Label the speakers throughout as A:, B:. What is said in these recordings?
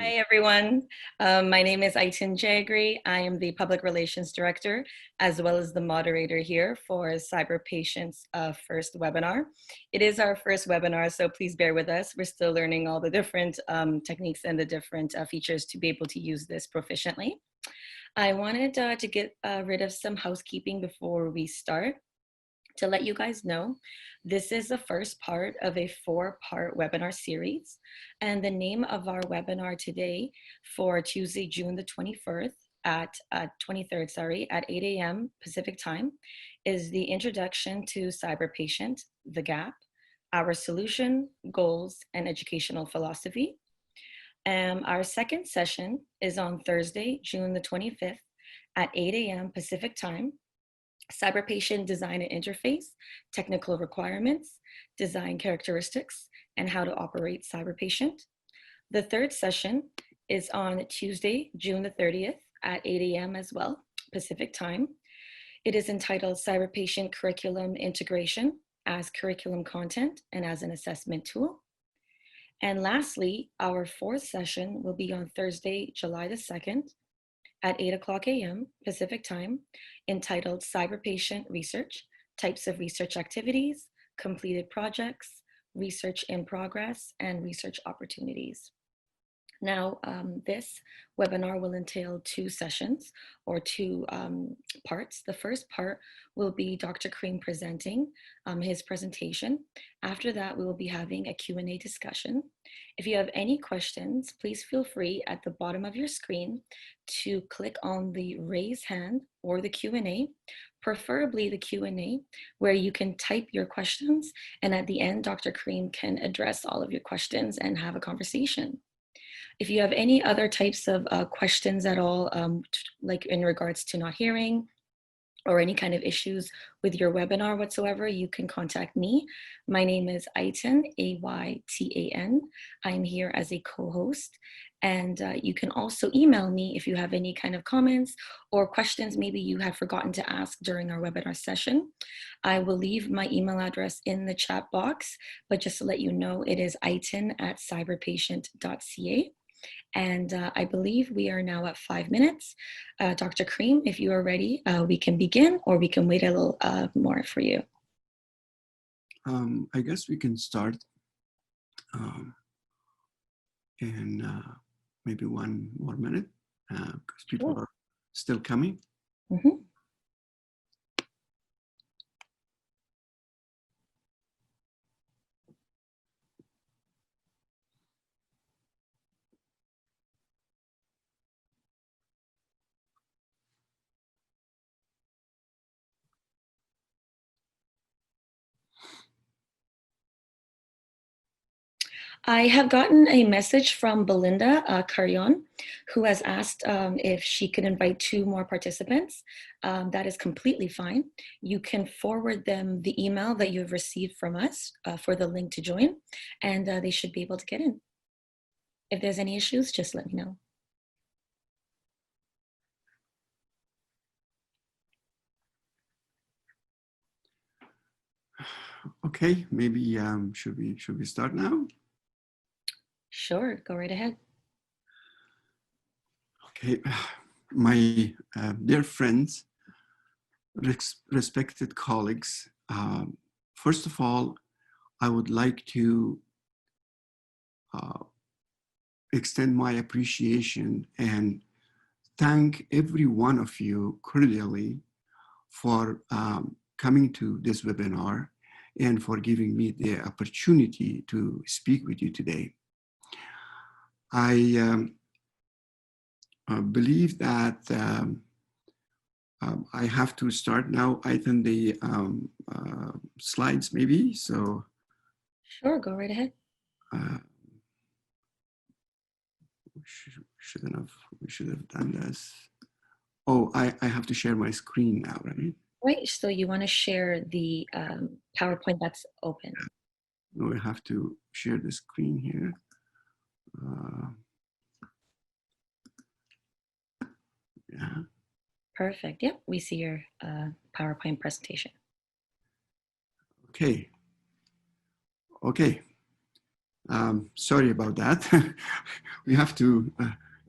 A: Hi, everyone. My name is Aitin Jagri. I am the Public Relations Director, as well as the moderator here for CyberPatient's first webinar. It is our first webinar, so please bear with us. We're still learning all the different techniques and the different features to be able to use this proficiently. I wanted to get rid of some housekeeping before we start. To let you guys know, this is the first part of a 4-part webinar series. And the name of our webinar today for Tuesday, June the 23rd at 8 a.m. Pacific time is the Introduction to CyberPatient, the Gap, Our Solution, Goals, and Educational Philosophy. Our second session is on Thursday, June the 25th at 8 a.m. Pacific time. CyberPatient Design and Interface, Technical Requirements, Design Characteristics, and How to Operate CyberPatient. The third session is on Tuesday, June the 30th at 8 a.m. as well, Pacific time. It is entitled CyberPatient Curriculum Integration as Curriculum Content and as an Assessment Tool. And lastly, our fourth session will be on Thursday, July the 2nd, at 8 a.m. Pacific time, entitled CyberPatient Research, Types of Research Activities, Completed Projects, Research in Progress, and Research Opportunities. Now, this webinar will entail 2 sessions or 2 parts. The first part will be Dr. Kareem presenting his presentation. After that, we will be having a Q&A discussion. If you have any questions, please feel free at the bottom of your screen to click on the raise hand or the Q&A, preferably the Q&A, where you can type your questions. And at the end, Dr. Kareem can address all of your questions and have a conversation. If you have any other types of questions at all, like in regards to not hearing or any kind of issues with your webinar whatsoever, you can contact me. My name is Aitan, A-Y-T-A-N. I'm here as a co-host. And you can also email me if you have any kind of comments or questions maybe you have forgotten to ask during our webinar session. I will leave my email address in the chat box, but just to let you know, it is aitan@cyberpatient.ca. And I believe we are now at 5 minutes. Dr. Kareem, if you are ready, we can begin, or we can wait a little more for you.
B: I guess we can start in maybe 1 more minute because people are still coming.
A: Mm-hmm. I have gotten a message from Belinda Carrion, who has asked if she can invite 2 more participants. That is completely fine. You can forward them the email that you've received from us for the link to join, and they should be able to get in. If there's any issues, just let me know.
B: Okay, maybe should we start now?
A: Sure, go right ahead.
B: Okay, my dear friends, respected colleagues, first of all, I would like to extend my appreciation and thank every one of you cordially for coming to this webinar and for giving me the opportunity to speak with you today. I believe that I have to start now. I think the slides maybe, so.
A: Sure, go right ahead.
B: We should have done this. Oh, I have to share my screen now, right?
A: Right, so you want to share the PowerPoint that's open.
B: No, I have to share the screen here. Yeah.
A: Perfect. Yep, we see your PowerPoint presentation.
B: Okay. Okay. Sorry about that. We have to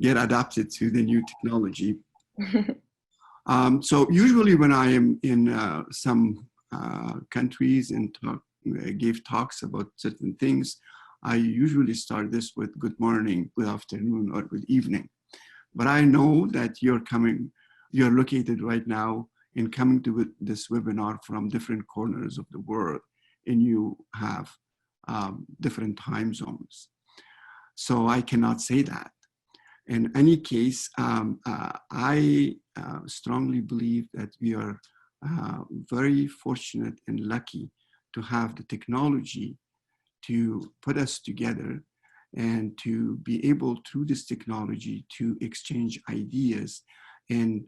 B: get adapted to the new technology. So usually when I am in some countries and give talks about certain things, I usually start this with good morning, good afternoon, or good evening. But I know that you're located right now and coming to this webinar from different corners of the world, and you have different time zones. So I cannot say that. In any case, I strongly believe that we are very fortunate and lucky to have the technology to put us together and to be able through this technology to exchange ideas and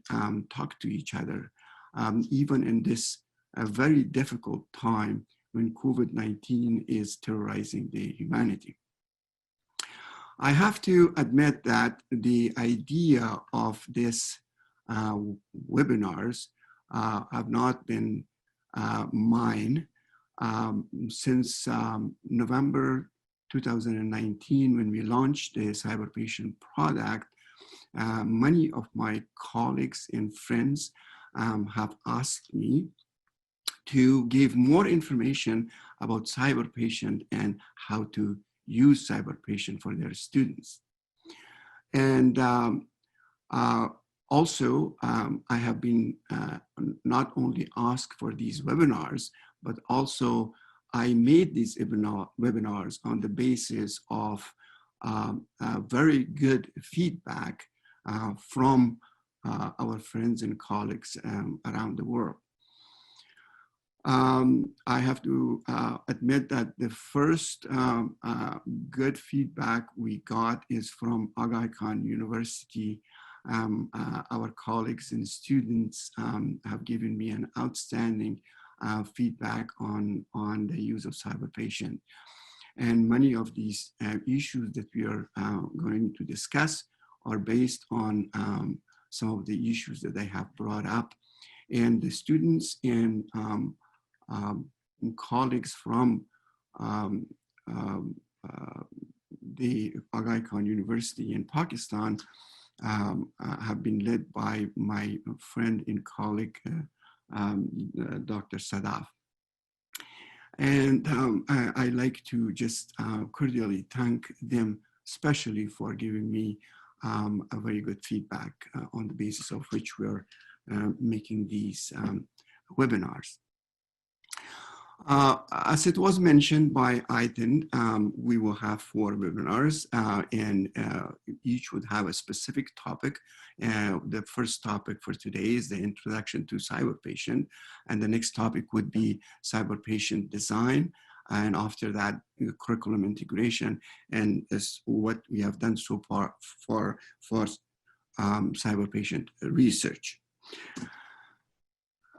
B: talk to each other, even in this very difficult time when COVID-19 is terrorizing the humanity. I have to admit that the idea of this webinars have not been mine since November 2019 when we launched the CyberPatient product. Many of my colleagues and friends have asked me to give more information about CyberPatient and how to use CyberPatient for their students. And also, I have been not only asked for these webinars, but also I made these webinars on the basis of very good feedback from our friends and colleagues around the world. I have to admit that the first good feedback we got is from Aga Khan University. Our colleagues and students have given me an outstanding feedback on the use of CyberPatient. And many of these issues that we are going to discuss are based on some of the issues that they have brought up. And the students and colleagues from the Aga Khan University in Pakistan have been led by my friend and colleague, Dr. Sadaf. And I like to just cordially thank them, especially for giving me a very good feedback on the basis of which we're making these webinars. As it was mentioned by Aitan, we will have 4 webinars and each would have a specific topic. The first topic for today is the introduction to CyberPatient, and the next topic would be CyberPatient design, and after that, curriculum integration, and is what we have done so far for CyberPatient research.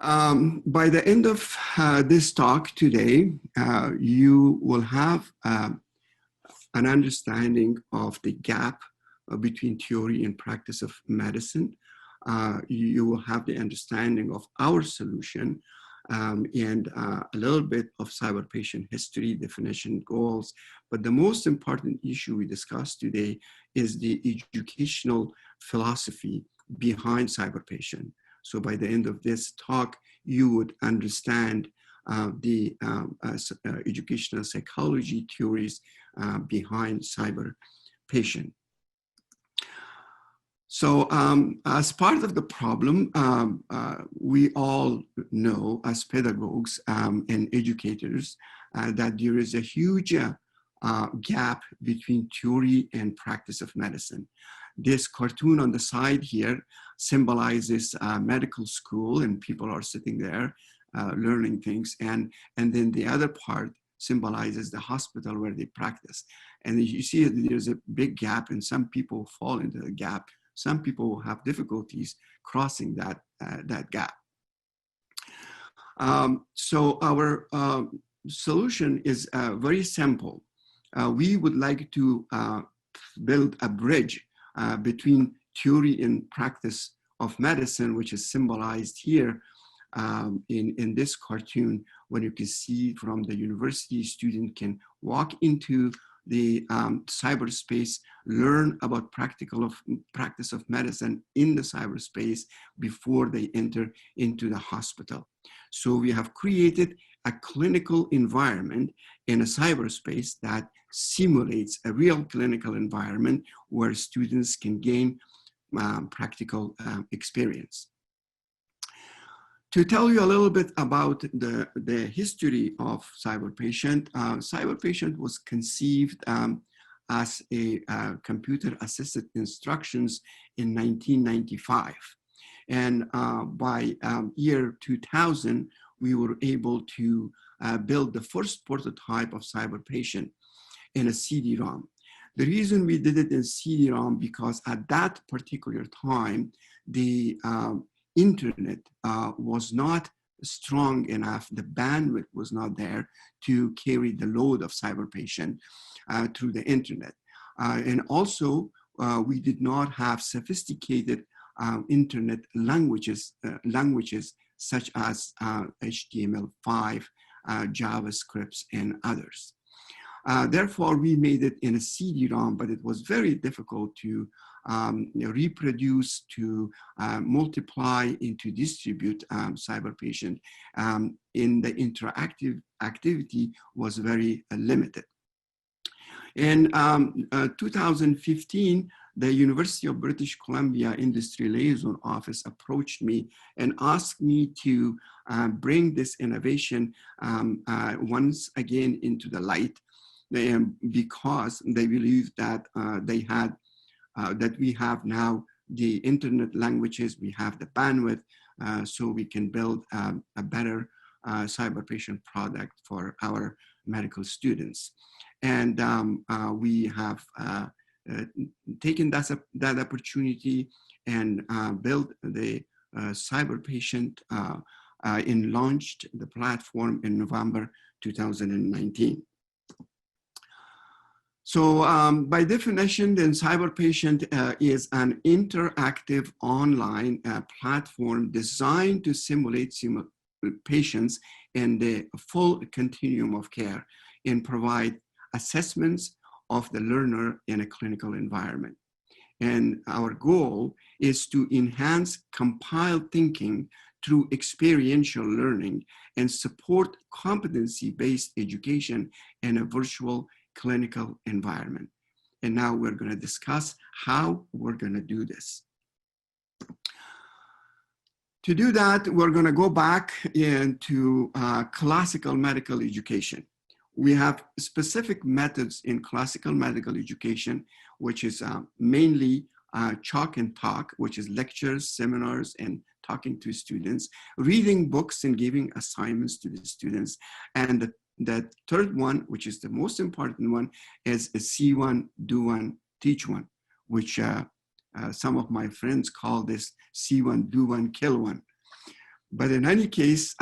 B: By the end of this talk today, you will have an understanding of the gap between theory and practice of medicine. You will have the understanding of our solution and a little bit of CyberPatient history, definition, goals. But the most important issue we discussed today is the educational philosophy behind CyberPatient. So by the end of this talk, you would understand the educational psychology theories behind CyberPatient. So as part of the problem, we all know as pedagogues and educators that there is a huge gap between theory and practice of medicine. This cartoon on the side here symbolizes a medical school, and people are sitting there learning things. And then the other part symbolizes the hospital where they practice. And you see there's a big gap, and some people fall into the gap. Some people have difficulties crossing that gap. So our solution is very simple. We would like to build a bridge between theory and practice of medicine, which is symbolized here in this cartoon, when you can see from the university student can walk into the cyberspace, learn about practice of medicine in the cyberspace before they enter into the hospital. So we have created a clinical environment in a cyberspace that simulates a real clinical environment where students can gain practical experience. To tell you a little bit about the history of CyberPatient, CyberPatient was conceived as a computer-assisted instructions in 1995. And by year 2000, we were able to build the first prototype of CyberPatient in a CD-ROM. The reason we did it in CD-ROM because at that particular time, the internet was not strong enough, the bandwidth was not there to carry the load of CyberPatient through the internet. And also, we did not have sophisticated internet languages such as HTML5, JavaScripts, and others. Therefore, we made it in a CD-ROM, but it was very difficult to reproduce, to multiply, and to distribute CyberPatient. In the interactive activity was very limited. In 2015, the University of British Columbia Industry Liaison Office approached me and asked me to bring this innovation once again into the light, because they believe that that we have now the internet languages, we have the bandwidth, so we can build a better CyberPatient product for our medical students. And we have taken that opportunity and built the CyberPatient and launched the platform in November 2019. So by definition, then CyberPatient is an interactive online platform designed to simulate patients in the full continuum of care and provide assessments of the learner in a clinical environment. And our goal is to enhance compiled thinking through experiential learning and support competency-based education in a virtual clinical environment. And now we're going to discuss how we're going to do this. To do that, we're going to go back into classical medical education. We have specific methods in classical medical education, which is mainly chalk and talk, which is lectures, seminars, and talking to students, reading books and giving assignments to the students. And the third one, which is the most important one, is a see one, do one, teach one, which some of my friends call this see one, do one, kill one. But in any case,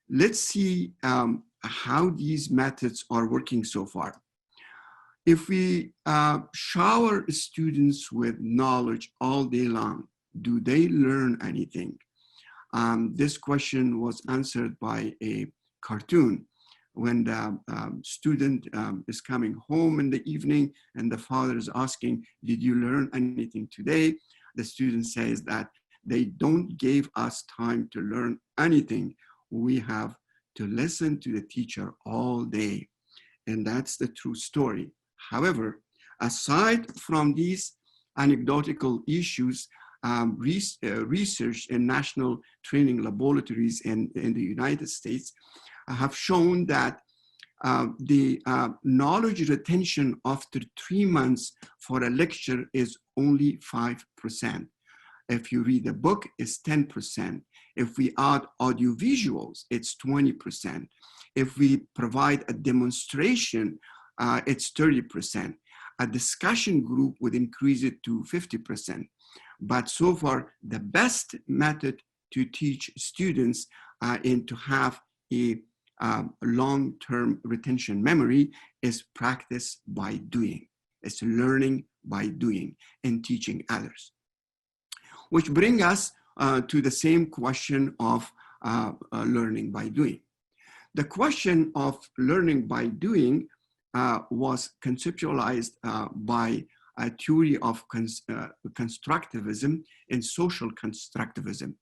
B: let's see how these methods are working so far. If we shower students with knowledge all day long, do they learn anything? This question was answered by a cartoon when the student is coming home in the evening and the father is asking, did you learn anything today? The student says that they don't give us time to learn anything. We have to listen to the teacher all day. And that's the true story. However, aside from these anecdotal issues, research in national training laboratories in the United States have shown that the knowledge retention after 3 months for a lecture is only 5%. If you read a book, it's 10%. If we add audiovisuals, it's 20%. If we provide a demonstration, it's 30%. A discussion group would increase it to 50%. But so far, the best method to teach students and to have a long-term retention memory is practice by doing. It's learning by doing and teaching others. Which brings us to the same question of learning by doing. The question of learning by doing was conceptualized by a theory of constructivism and social constructivism.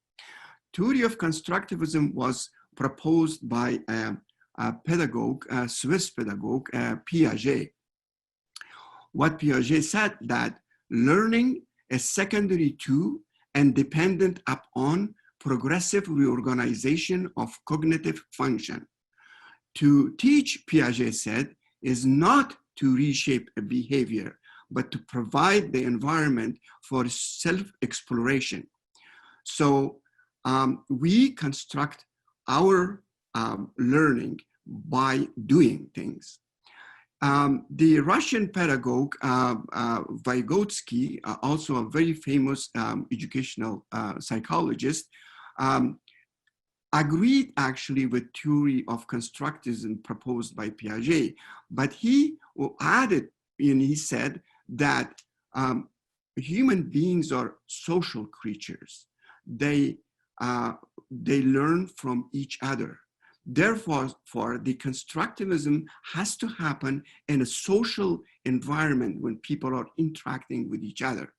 B: Theory of constructivism was proposed by a pedagogue, a Swiss pedagogue, Piaget. What Piaget said that learning is secondary to and dependent upon progressive reorganization of cognitive function. To teach, Piaget said, is not to reshape a behavior, but to provide the environment for self-exploration. So we construct our learning by doing things. The Russian pedagogue, Vygotsky, also a very famous educational psychologist, agreed actually with theory of constructivism proposed by Piaget, but he added, and he said that human beings are social creatures. They learn from each other. Therefore, the constructivism has to happen in a social environment when people are interacting with each other.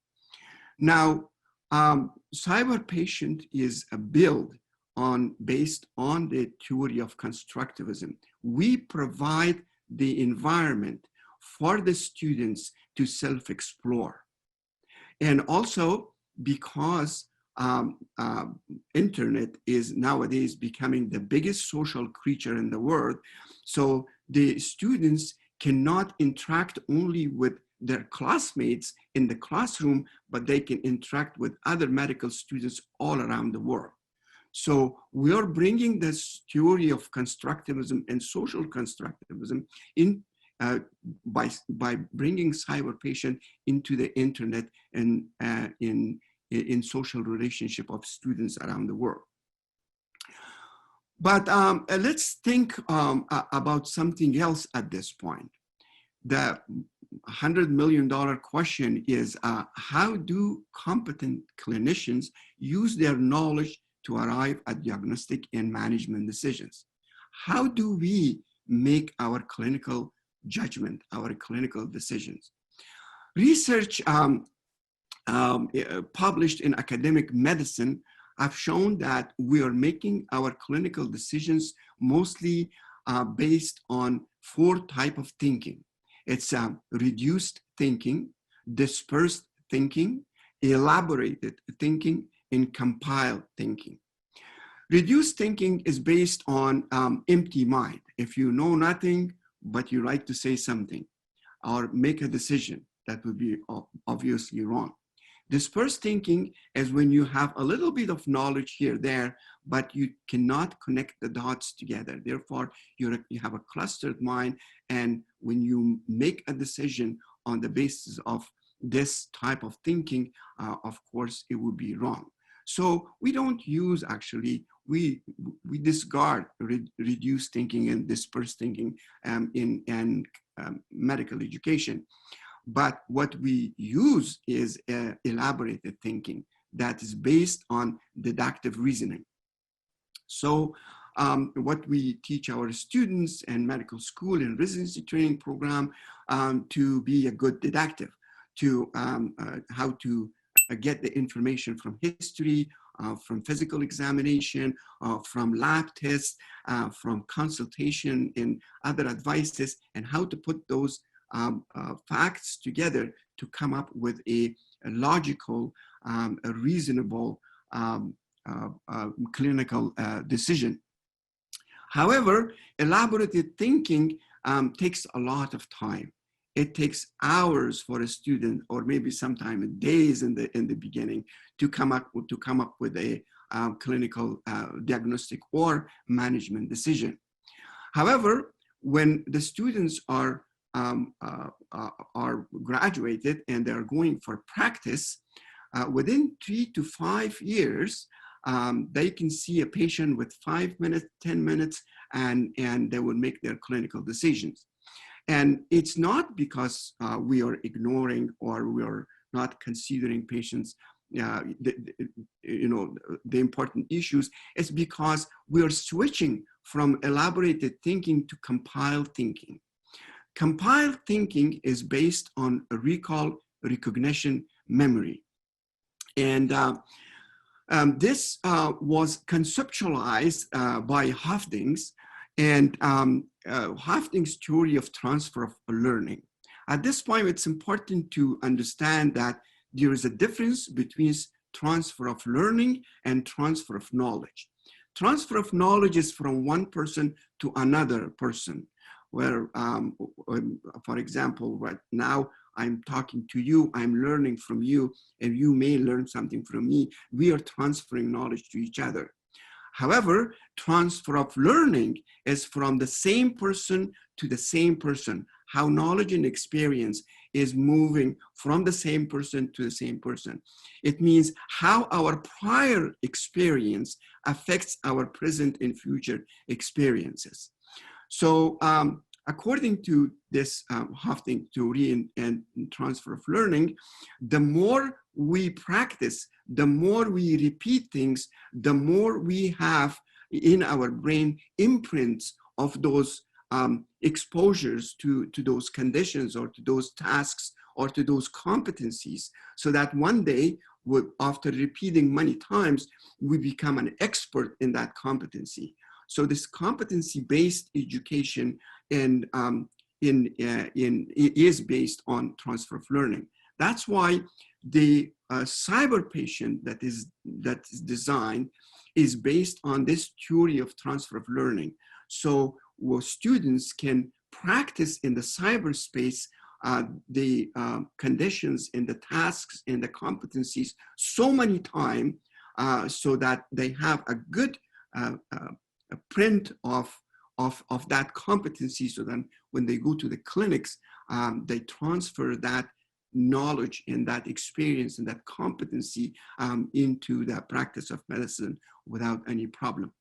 B: Now, CyberPatient is a build based on the theory of constructivism. We provide the environment for the students to self-explore. And also because internet is nowadays becoming the biggest social creature in the world, so the students cannot interact only with their classmates in the classroom, but they can interact with other medical students all around the world. So we are bringing this theory of constructivism and social constructivism in by bringing CyberPatient into the internet and in social relationship of students around the world. But let's think about something else at this point. The $100 million question is, how do competent clinicians use their knowledge to arrive at diagnostic and management decisions? How do we make our clinical judgment, our clinical decisions? Research published in academic medicine have shown that we are making our clinical decisions mostly based on 4 types of thinking. It's reduced thinking, dispersed thinking, elaborated thinking, and compiled thinking. Reduced thinking is based on empty mind. If you know nothing, but you like to say something or make a decision, that would be obviously wrong. Dispersed thinking is when you have a little bit of knowledge here, there, but you cannot connect the dots together. Therefore, you have a clustered mind, and when you make a decision on the basis of this type of thinking, of course, it would be wrong. So we don't use, actually, we discard reduced thinking and dispersed thinking in medical education. But what we use is elaborated thinking that is based on deductive reasoning. So what we teach our students in medical school and residency training program to be a good deductive, to how to get the information from history, from physical examination, from lab tests, from consultation and other advices, and how to put those facts together to come up with a logical, a reasonable clinical decision. However, elaborated thinking takes a lot of time. It takes hours for a student, or maybe sometimes days in the beginning, to come up with a clinical diagnostic or management decision. However, when the students are graduated and they're going for practice, within 3 to 5 years, they can see a patient with 5 minutes, 10 minutes, and they will make their clinical decisions. And it's not because we are ignoring or we are not considering patients, the important issues. It's because we are switching from elaborated thinking to compiled thinking. Compiled thinking is based on recall, recognition, memory. And this was conceptualized by Hafdings, and Hafdings' theory of transfer of learning. At this point, it's important to understand that there is a difference between transfer of learning and transfer of knowledge. Transfer of knowledge is from one person to another person, where, for example, right now, I'm talking to you, I'm learning from you, and you may learn something from me. We are transferring knowledge to each other. However, transfer of learning is from the same person to the same person, how knowledge and experience is moving from the same person to the same person. It means how our prior experience affects our present and future experiences. So according to this Hafting theory and transfer of learning, the more we practice, the more we repeat things, the more we have in our brain imprints of those exposures to those conditions or to those tasks or to those competencies, so that one day, after repeating many times, we become an expert in that competency. So this competency-based education is based on transfer of learning. That's why the CyberPatient that is designed is based on this theory of transfer of learning. So students can practice in the cyberspace the conditions and the tasks and the competencies so many times so that they have a good a print of that competency, so then when they go to the clinics, they transfer that knowledge and that experience and that competency into the practice of medicine without any problem.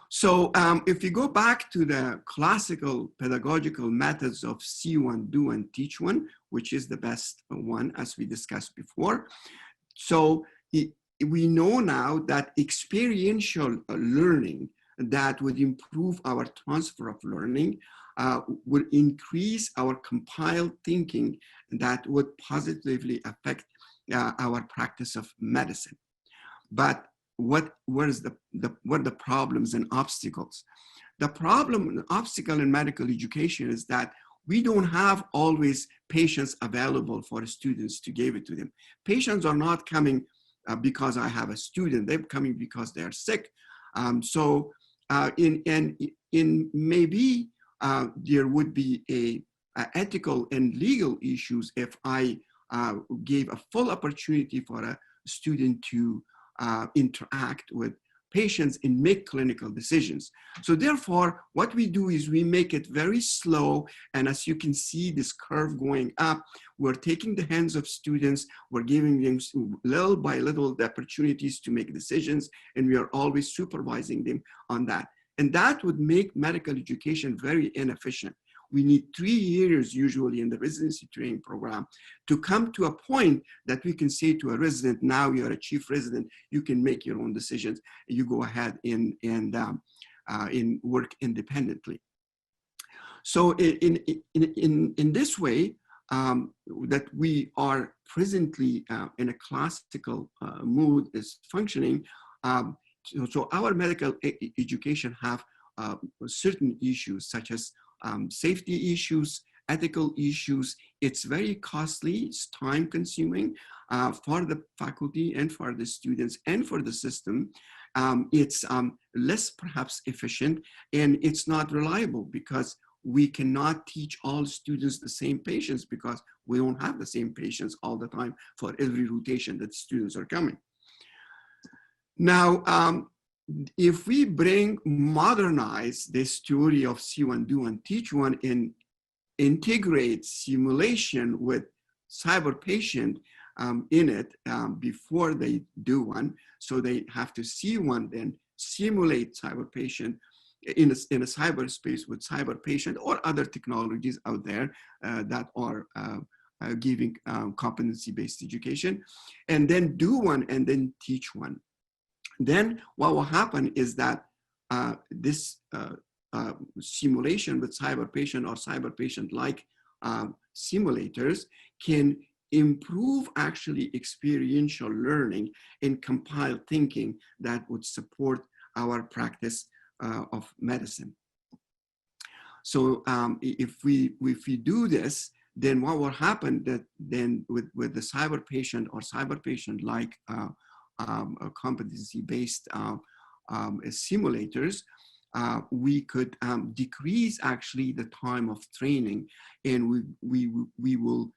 B: So if you go back to the classical pedagogical methods of see one, do one, teach one, which is the best one as we discussed before. So we know now that experiential learning that would improve our transfer of learning would increase our compiled thinking that would positively affect our practice of medicine. But what are the problems and obstacles? The problem, the obstacle in medical education is that we don't have always patients available for students to give it to them. Patients are not coming because I have a student, they're coming because they're sick. So in maybe there would be a ethical and legal issues if I gave a full opportunity for a student to interact with patients and make clinical decisions. So therefore, what we do is we make it very slow. And as you can see this curve going up, we're taking the hands of students, we're giving them little by little the opportunities to make decisions, and we are always supervising them on that. And that would make medical education very inefficient. We need 3 years usually in the residency training program to come to a point that we can say to a resident, now you're a chief resident, you can make your own decisions, you go ahead and work independently. So in this way, that we are presently in a classical mood is functioning, so our medical education have certain issues such as safety issues, ethical issues. It's very costly, it's time consuming for the faculty and for the students and for the system. It's less perhaps efficient, and it's not reliable because we cannot teach all students the same patients because we don't have the same patients all the time for every rotation that students are coming. Now, if we modernize this theory of see one, do one, teach one, and integrate simulation with CyberPatient in it before they do one, so they have to see one, then simulate CyberPatient in a cyberspace with CyberPatient or other technologies out there that are giving competency-based education, and then do one and then teach one. Then what will happen is that this simulation with CyberPatient or CyberPatient-like simulators can improve actually experiential learning and compiled thinking that would support our practice of medicine. So if we do this, then what will happen that then with the CyberPatient or CyberPatient-like competency-based simulators, we could decrease actually the time of training, and we will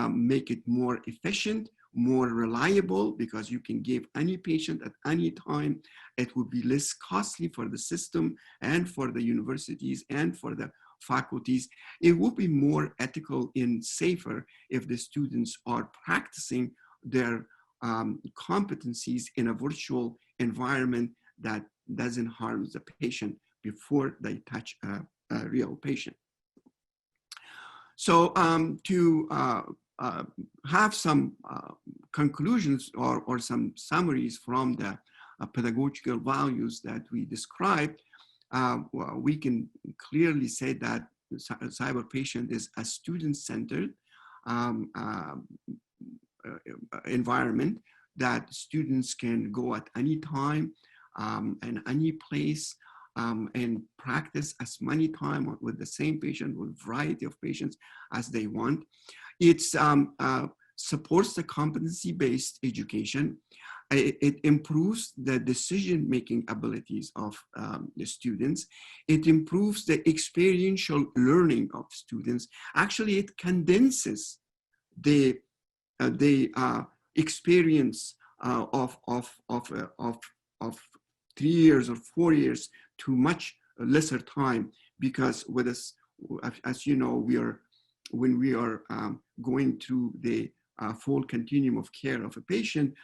B: make it more efficient, more reliable, because you can give any patient at any time. It would be less costly for the system and for the universities and for the faculties. It would be more ethical and safer if the students are practicing their competencies in a virtual environment that doesn't harm the patient before they touch a real patient. So to have some conclusions or some summaries from the pedagogical values that we described, well, we can clearly say that CyberPatient is a student-centered environment that students can go at any time and any place and practice as many times with the same patient, with a variety of patients as they want. It supports the competency-based education. It improves the decision-making abilities of the students. It improves the experiential learning of students. Actually, it condenses the experience of 3 years or 4 years to much lesser time, because with us, as you know, when we are going through the full continuum of care of a patient,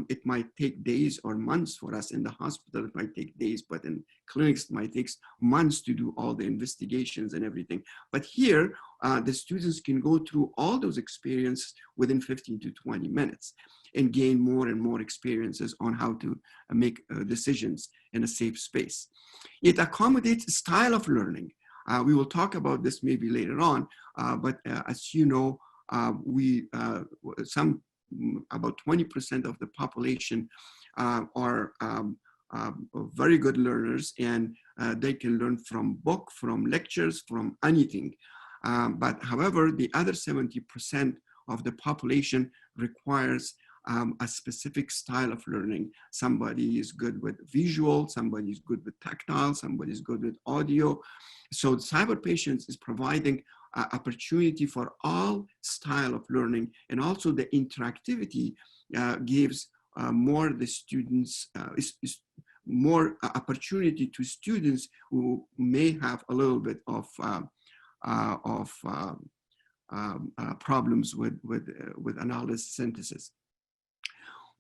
B: it might take days or months for us. In the hospital, it might take days, but in clinics, it might take months to do all the investigations and everything. But here, the students can go through all those experiences within 15 to 20 minutes and gain more and more experiences on how to make decisions in a safe space. It accommodates style of learning. We will talk about this maybe later on, but as you know, about 20% of the population are very good learners, and they can learn from book, from lectures, from anything. But however, the other 70% of the population requires a specific style of learning. Somebody is good with visual, somebody is good with tactile, somebody is good with audio. So CyberPatient is providing opportunity for all style of learning, and also the interactivity gives more the students, more opportunity to students who may have a little bit of problems with analysis synthesis.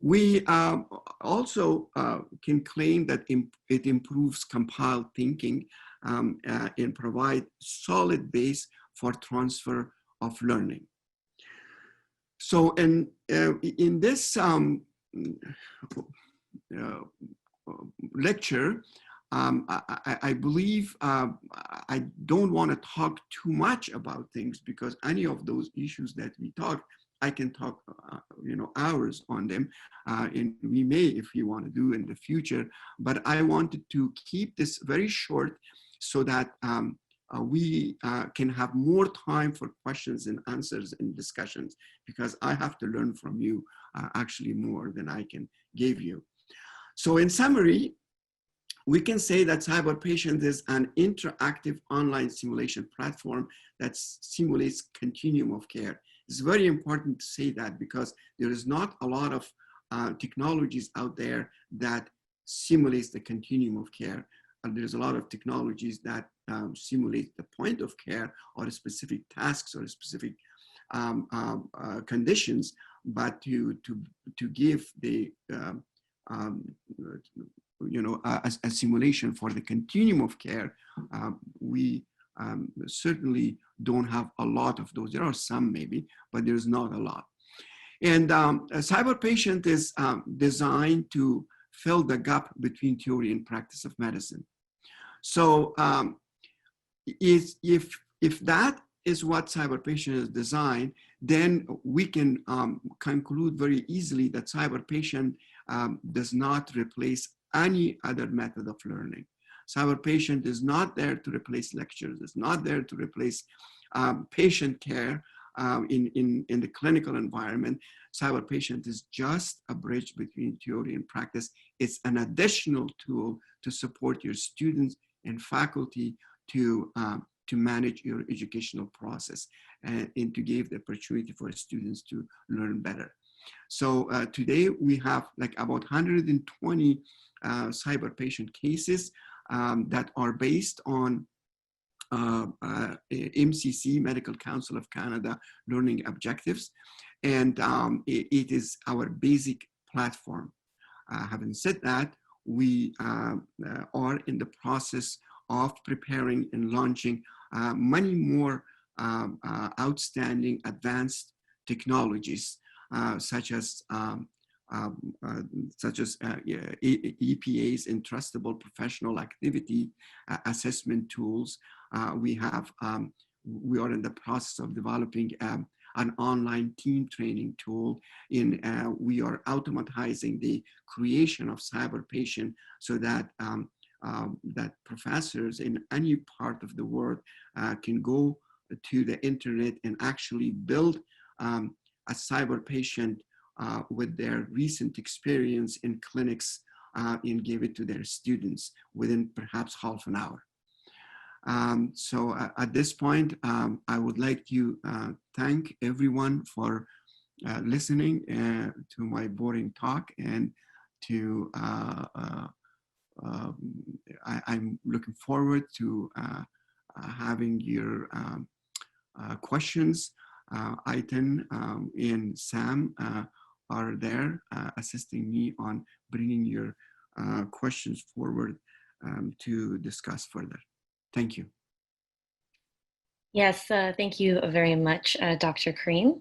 B: We also can claim that it improves compiled thinking and provide solid base for transfer of learning. So in this lecture, I believe I don't want to talk too much about things, because any of those issues that we talked, I can talk, hours on them, and we may, if you want to do in the future. But I wanted to keep this very short so that we can have more time for questions and answers and discussions, because I have to learn from you actually more than I can give you. So in summary, we can say that CyberPatient is an interactive online simulation platform that simulates continuum of care. It's very important to say that, because there is not a lot of technologies out there that simulates the continuum of care. There's a lot of technologies that simulate the point of care or specific tasks or specific conditions, but to give the a simulation for the continuum of care, we certainly don't have a lot of those. There are some maybe, but there's not a lot. And CyberPatient is designed to fill the gap between theory and practice of medicine. So is if that is what CyberPatient is designed, then we can conclude very easily that CyberPatient does not replace any other method of learning. CyberPatient is not there to replace lectures. It's not there to replace patient care in the clinical environment. CyberPatient is just a bridge between theory and practice. It's an additional tool to support your students and faculty to manage your educational process and to give the opportunity for students to learn better. So today we have like about 120 CyberPatient cases that are based on MCC, Medical Council of Canada, learning objectives. And it is our basic platform. Having said that, we are in the process of preparing and launching many more outstanding advanced technologies, such as EPA's Entrustable Professional Activity Assessment tools. We are in the process of developing an online team training tool. We are automatizing the creation of CyberPatient so that that professors in any part of the world can go to the internet and actually build a CyberPatient with their recent experience in clinics and give it to their students within perhaps half an hour. So at this point, I would like to thank everyone for listening to my boring talk, and to I'm looking forward to having your questions. Aitan and Sam are there assisting me on bringing your questions forward to discuss further. Thank you.
A: Yes, thank you very much, Dr. Kareem.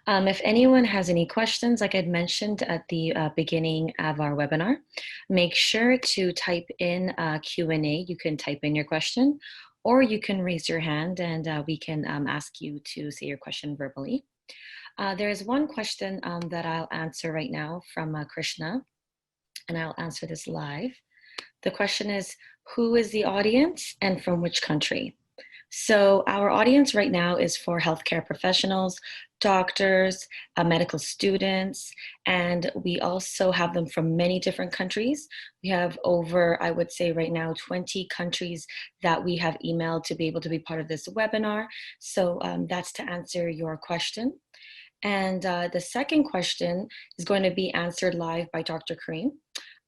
A: If anyone has any questions, like I'd mentioned at the beginning of our webinar, make sure to type in Q&A. You can type in your question, or you can raise your hand and we can ask you to say your question verbally. There is one question that I'll answer right now from Krishna, and I'll answer this live. The question is, who is the audience and from which country? So our audience right now is for healthcare professionals, doctors, medical students, and we also have them from many different countries. We have over, I would say right now, 20 countries that we have emailed to be able to be part of this webinar. So that's to answer your question. And the second question is going to be answered live by Dr. Kareem.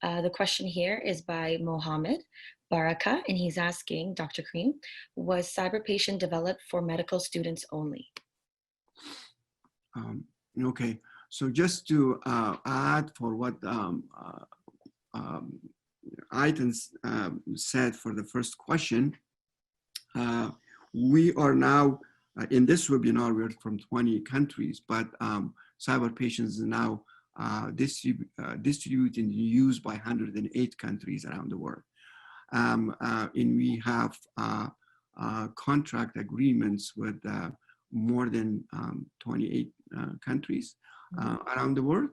A: The question here is by Mohammed Baraka, and he's asking, Dr. Kareem, was CyberPatient developed for medical students only?
B: Okay, so just to add for what Aitan said for the first question, we are now, in this webinar, we're from 20 countries, but CyberPatient is now distributed and used by 108 countries around the world. And we have contract agreements with more than 28 countries around the world.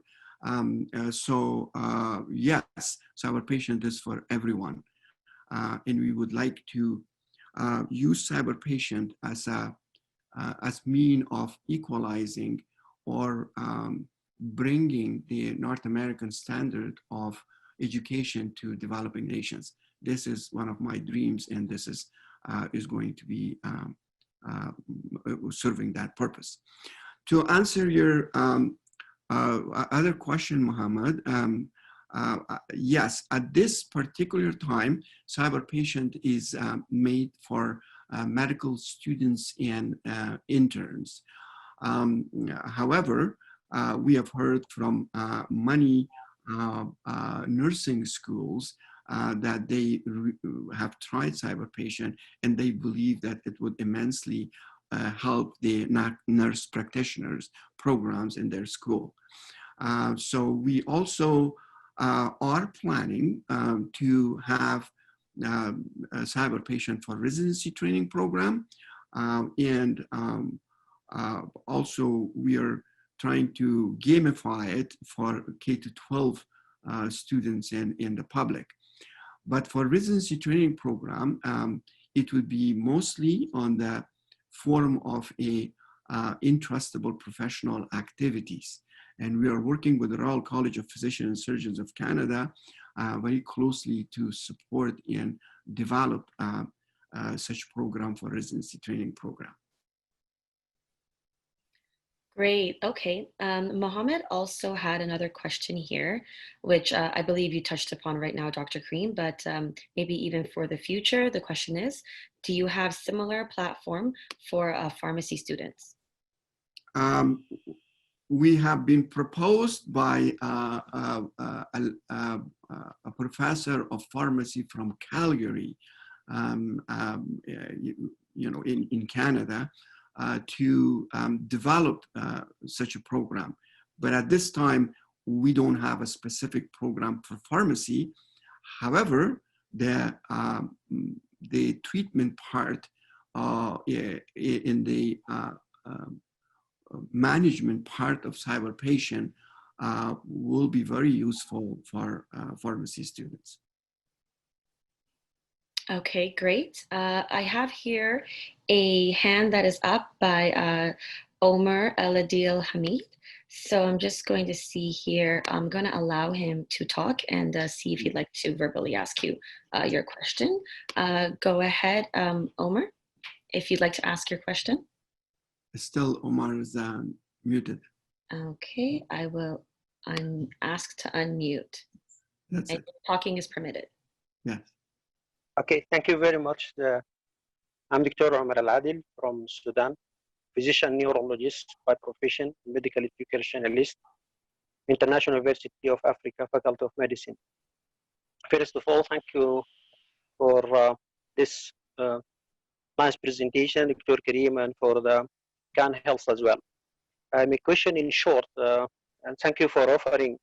B: Yes, CyberPatient is for everyone. And we would like to use CyberPatient as mean of equalizing or bringing the North American standard of education to developing nations. This is one of my dreams, and this is going to be serving that purpose. To answer your other question, Mohammed, yes, at this particular time, CyberPatient is made for medical students and interns. However, we have heard from many nursing schools that they have tried CyberPatient, and they believe that it would immensely help the nurse practitioners programs in their school. So we also are planning to have CyberPatient for Residency Training Program. Also, we are trying to gamify it for K-12 students in the public. But for residency training program, it would be mostly on the form of a entrustable professional activities. And we are working with the Royal College of Physicians and Surgeons of Canada very closely to support and develop such program for residency training program.
C: Great. Okay. Mohammed also had another question here, which I believe you touched upon right now, Dr. Karim, but maybe even for the future, the question is, do you have similar platform for pharmacy students?
B: We have been proposed by a professor of pharmacy from Calgary, in Canada, to develop such a program. But at this time, we don't have a specific program for pharmacy. However, the treatment part in the management part of CyberPatient will be very useful for pharmacy students.
C: Okay, great. I have here a hand that is up by Omar Eladil Hamid. So I'm just going to see here, I'm going to allow him to talk and see if he'd like to verbally ask you your question. Go ahead, Omar, if you'd like to ask your question.
B: Still, Omar is muted.
C: Okay, I will ask to unmute.
B: That's it.
C: Talking is permitted.
B: Yes.
D: Okay, thank you very much. I'm Dr. Omar Al-Adil from Sudan, physician neurologist by profession, medical educationalist, International University of Africa, Faculty of Medicine. First of all, thank you for this nice presentation, Dr. Karim, and for the Can Health as well. My question in short, and thank you for offering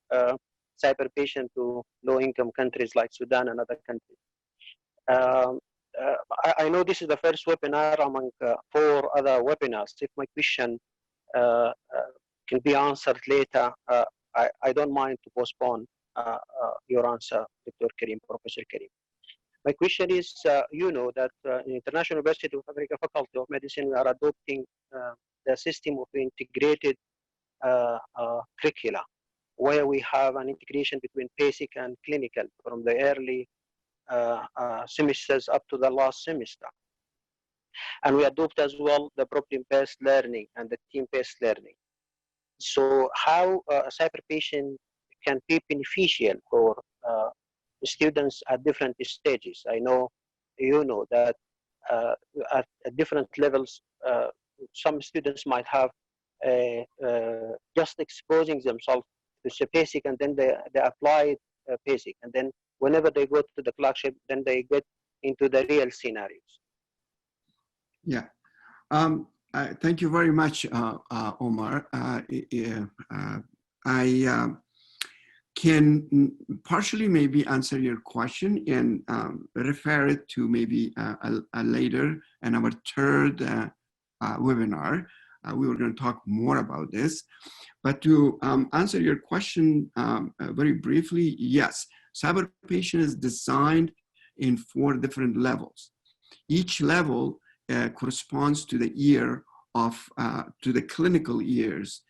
D: CyberPatient to low-income countries like Sudan and other countries. I know this is the first webinar among 4 other webinars. If my question can be answered later, I don't mind to postpone your answer, Dr. Karim, Professor Karim. My question is, you know that in International University of Africa Faculty of Medicine, we are adopting the system of integrated curricula, where we have an integration between basic and clinical from the early semesters up to the last semester. And we adopt as well the problem-based learning and the team-based learning. So how CyberPatient can be beneficial for students at different stages? I know you know that at different levels, some students might have just exposing themselves to the basic, and then they apply basic, and then whenever they go to the flagship, then they get into the real scenarios.
B: Yeah. Thank you very much, Omar. I can partially maybe answer your question and refer it to maybe a later and our third webinar. We were going to talk more about this. But to answer your question very briefly, yes, CyberPatient is designed in 4 different levels. Each level corresponds to the year of, to the clinical years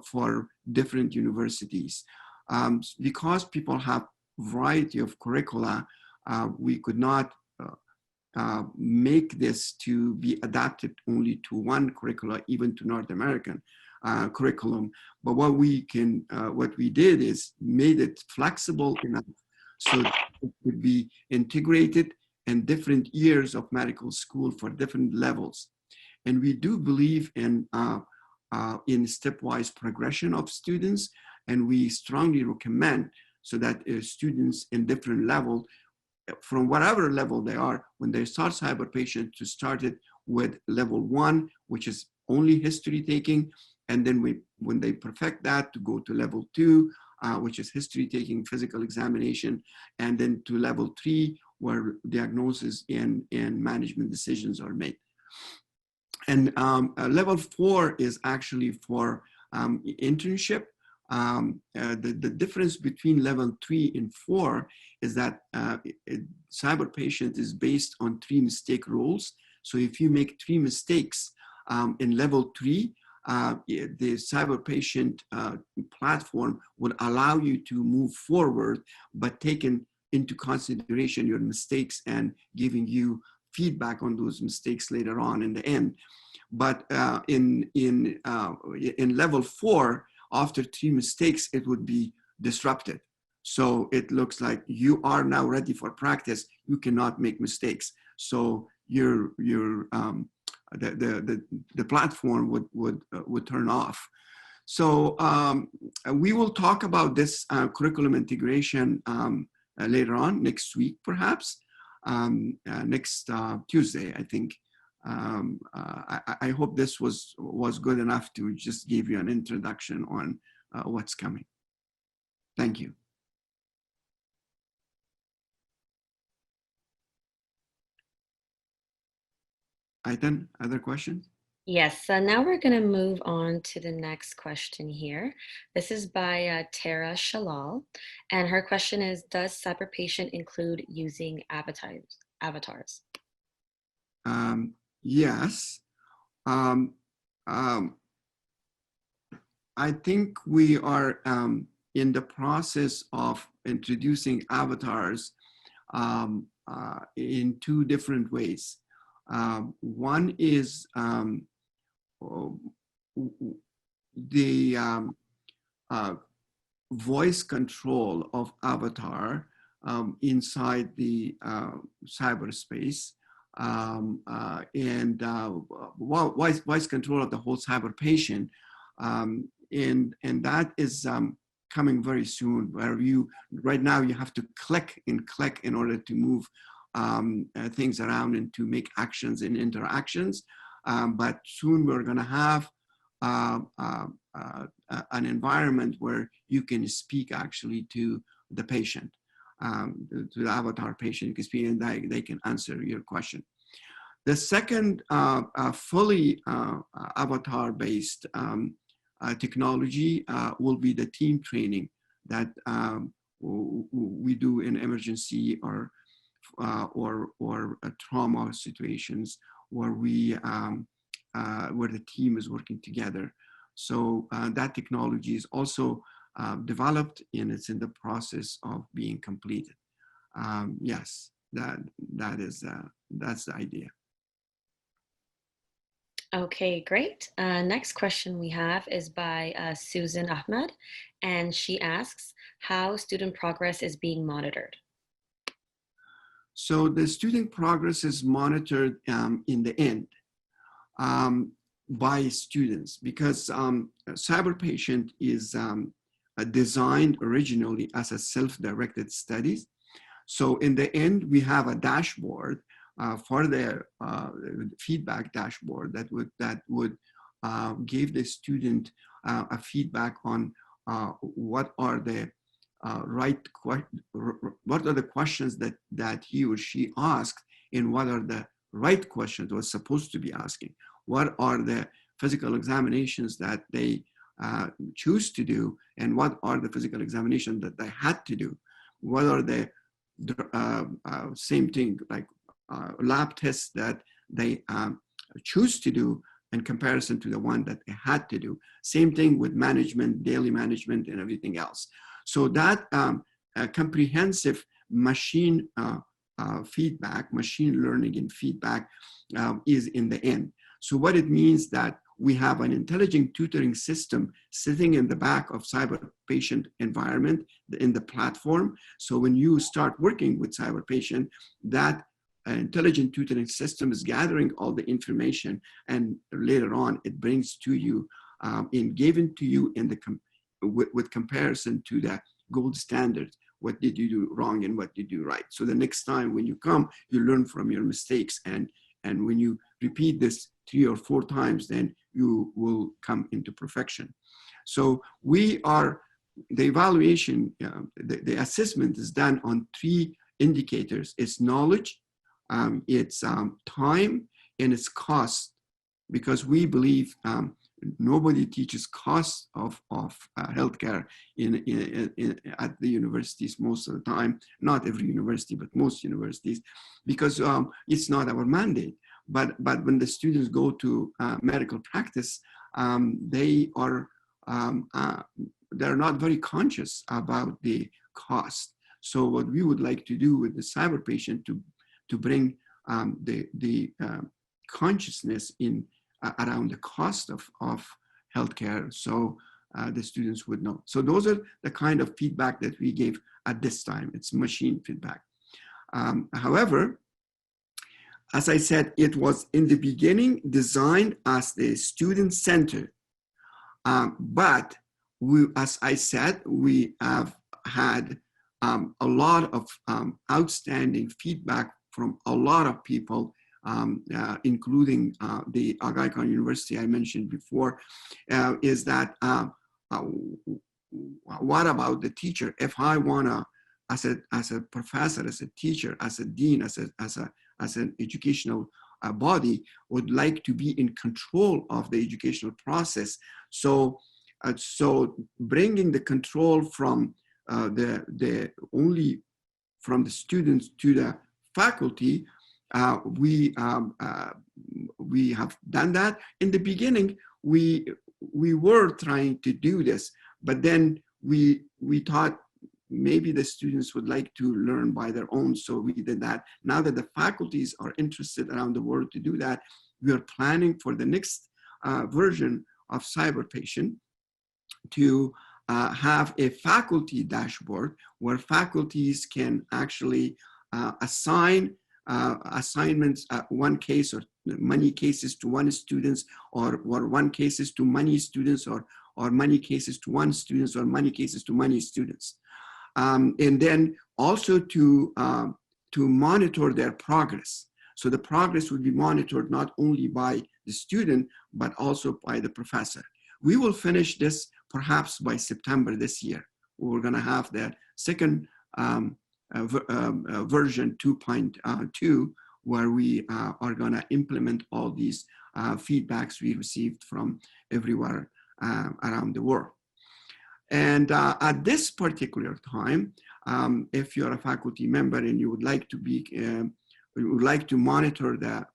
B: for different universities. Because people have variety of curricula, we could not make this to be adapted only to one curricula, even to North American curriculum. But what we did is made it flexible enough so that it could be integrated in different years of medical school for different levels. And we do believe in stepwise progression of students, and we strongly recommend so that students in different level, from whatever level they are, when they start CyberPatient, to start it with level 1, which is only history taking, and then when they perfect that, to go to level 2, which is history taking, physical examination, and then to level 3, where diagnosis and management decisions are made. And level 4 is actually for internship. The difference between level 3 and 4 is that CyberPatient is based on 3 mistake rules. So if you make 3 mistakes in level 3, the CyberPatient platform would allow you to move forward, but taking into consideration your mistakes and giving you feedback on those mistakes later on in the end. But in level 4, after 3 mistakes, it would be disrupted. So it looks like you are now ready for practice. You cannot make mistakes. So the platform would turn off. So we will talk about this curriculum integration later on, next week perhaps, next Tuesday, I think. I hope this was good enough to just give you an introduction on what's coming. Thank you. Aitan, other questions?
C: Yes, so now we're going to move on to the next question here. This is by Tara Shalal, and her question is, does CyberPatient include using avatars?
B: Yes. I think we are in the process of introducing avatars in 2 different ways. One is the voice control of avatar inside the cyberspace, and voice control of the whole CyberPatient, and that is coming very soon. Where right now you have to click in order to move things around and to make actions and interactions. But soon we're going to have an environment where you can speak actually to the patient, to the avatar patient. You can speak and they can answer your question. The second fully avatar-based technology will be the team training that we do in emergency or trauma situations where where the team is working together. So that technology is also developed and it's in the process of being completed. Yes, that's the idea.
C: Okay, great. Next question we have is by Susan Ahmed, and she asks how student progress is being monitored.
B: So the student progress is monitored in the end by students, because CyberPatient is designed originally as a self-directed studies. So in the end, we have a dashboard for the feedback dashboard that would give the student a feedback on what are the questions that he or she asked, and what are the right questions was supposed to be asking. What are the physical examinations that they choose to do, and what are the physical examinations that they had to do? What are the same thing like lab tests that they choose to do in comparison to the one that they had to do. Same thing with management, daily management, and everything else. So that comprehensive machine feedback, machine learning and feedback is in the end. So what it means that we have an intelligent tutoring system sitting in the back of CyberPatient environment in the platform. So when you start working with CyberPatient, that intelligent tutoring system is gathering all the information, and later on it brings to you and given to you in the with comparison to the gold standard. What did you do wrong and what did you do right? So the next time when you come, you learn from your mistakes, and when you repeat this 3 or 4 times, then you will come into perfection. So we are, the evaluation, the assessment is done on 3 indicators. It's knowledge, it's time, and it's cost, because we believe nobody teaches cost of healthcare at the universities most of the time. Not every university, but most universities, because it's not our mandate. But when the students go to medical practice, they're not very conscious about the cost. So what we would like to do with the CyberPatient to bring the consciousness in around the cost of healthcare, so the students would know. So those are the kind of feedback that we gave at this time. It's machine feedback. However, as I said, it was in the beginning designed as the student-centered. But as I said, we have had a lot of outstanding feedback from a lot of people, including the Aga Khan University I mentioned before, is that what about the teacher? If I wanna, as a professor, as a teacher, as a dean, as an educational body, would like to be in control of the educational process. So bringing the control from only from the students to the faculty, we have done that. In the beginning, we were trying to do this, but then we thought maybe the students would like to learn by their own, so we did that. Now that the faculties are interested around the world to do that, we are planning for the next version of CyberPatient to have a faculty dashboard where faculties can actually assign assignments, one case or many cases to one students, or one cases to many students, or many cases to one students, or many cases to many students. And then also to monitor their progress. So the progress would be monitored not only by the student, but also by the professor. We will finish this perhaps by September this year. We're gonna have the second version 2.2, where we are gonna implement all these feedbacks we received from everywhere around the world. And at this particular time, if you're a faculty member and you would like to be, you would like to monitor the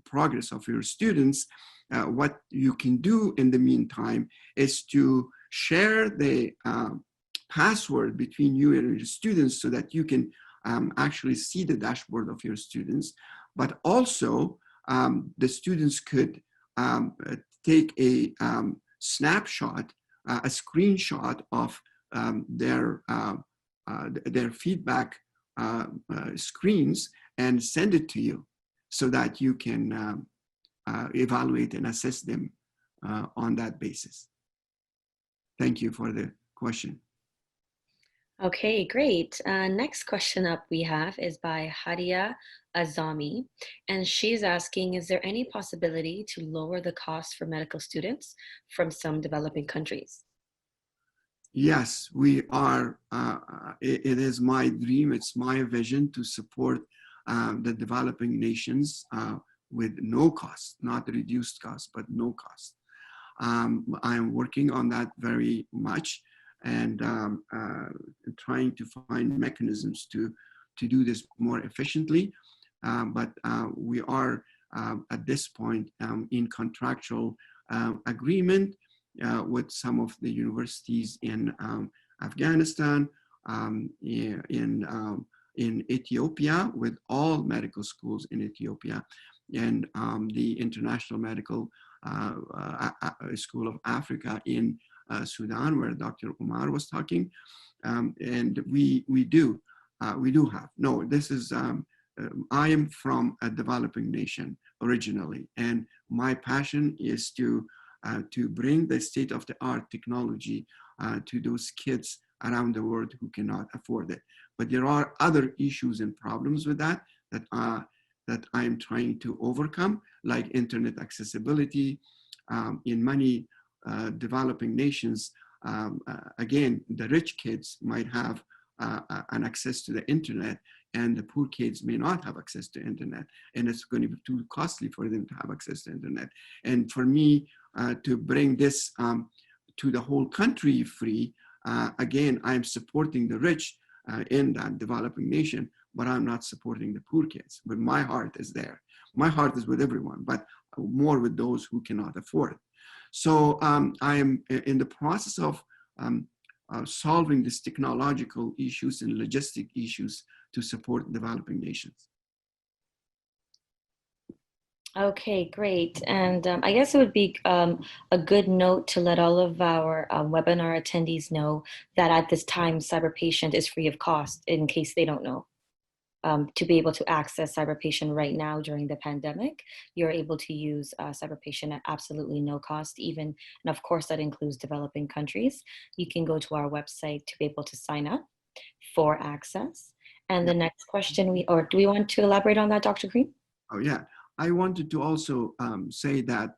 B: progress of your students, what you can do in the meantime is to share the password between you and your students so that you can actually see the dashboard of your students. But also, the students could take a snapshot, a screenshot of their feedback screens and send it to you so that you can evaluate and assess them on that basis. Thank you for the question.
C: Okay, great. Next question up we have is by Hadia Azami, and she's asking, is there any possibility to lower the cost for medical students from some developing countries?
B: Yes, we are. It is my dream, it's my vision to support the developing nations with no cost, not reduced cost, but no cost. I'm working on that very much, and trying to find mechanisms to do this more efficiently. But we are at this point in contractual agreement with some of the universities in Afghanistan, in Ethiopia, with all medical schools in Ethiopia, and the International Medical School of Africa in Sudan, where Dr. Umar was talking. And we do have, no, this is, I am from a developing nation originally, and my passion is to bring the state-of-the-art technology to those kids around the world who cannot afford it. But there are other issues and problems with that I'm trying to overcome, like internet accessibility. In many developing nations, again, the rich kids might have an access to the internet, and the poor kids may not have access to internet, and it's going to be too costly for them to have access to internet. And for me to bring this to the whole country free, again, I'm supporting the rich in that developing nation, but I'm not supporting the poor kids. But my heart is there. My heart is with everyone, but more with those who cannot afford it. So I am in the process of solving these technological issues and logistic issues to support developing nations.
C: Okay, great. And I guess it would be a good note to let all of our webinar attendees know that at this time, CyberPatient is free of cost, in case they don't know. To be able to access CyberPatient right now during the pandemic, you're able to use CyberPatient at absolutely no cost, even, and of course that includes developing countries. You can go to our website to be able to sign up for access. And the next question or do we want to elaborate on that, Dr. Green?
B: Oh yeah, I wanted to also say that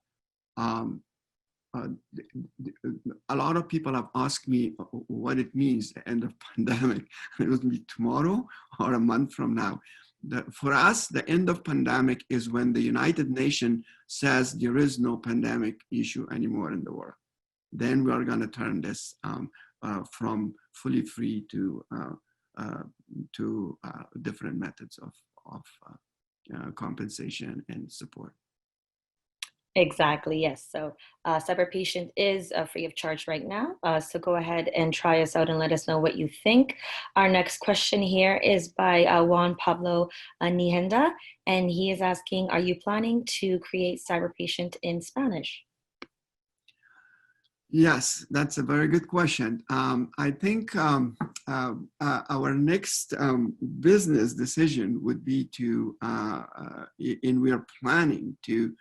B: a lot of people have asked me what it means, the end of pandemic. It will be tomorrow or a month from now. For us, the end of pandemic is when the United Nations says there is no pandemic issue anymore in the world. Then we are going to turn this from fully free to different methods of compensation and support.
C: Exactly, yes. So CyberPatient is free of charge right now. So go ahead and try us out and let us know what you think. Our next question here is by Juan Pablo Nihenda, and he is asking, are you planning to create CyberPatient in Spanish?
B: Yes, that's a very good question. I think our next business decision would be to, and we are planning to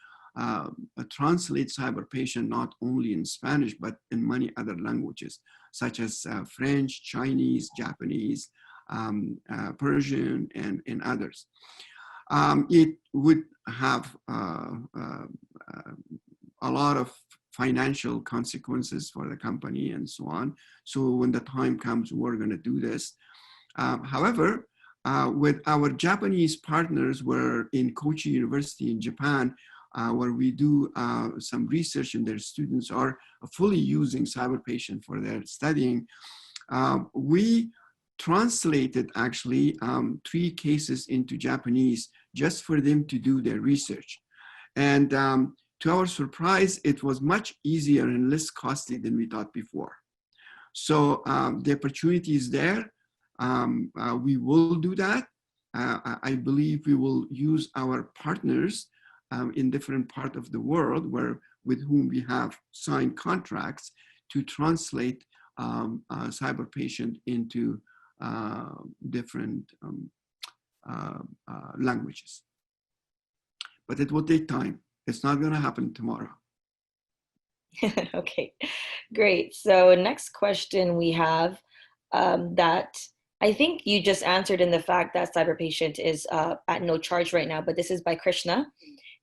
B: translate CyberPatient not only in Spanish, but in many other languages, such as French, Chinese, Japanese, Persian, and others. It would have a lot of financial consequences for the company and so on. So when the time comes, we're going to do this. However, with our Japanese partners, we're in Kochi University in Japan, where we do some research and their students are fully using CyberPatient for their studying. We translated actually 3 cases into Japanese just for them to do their research. And to our surprise, it was much easier and less costly than we thought before. So the opportunity is there. We will do that. I believe we will use our partners in different parts of the world with whom we have signed contracts to translate CyberPatient into different languages. But it will take time. It's not going to happen tomorrow.
C: Okay, great. So next question we have that I think you just answered in the fact that CyberPatient is at no charge right now, but this is by Krishna.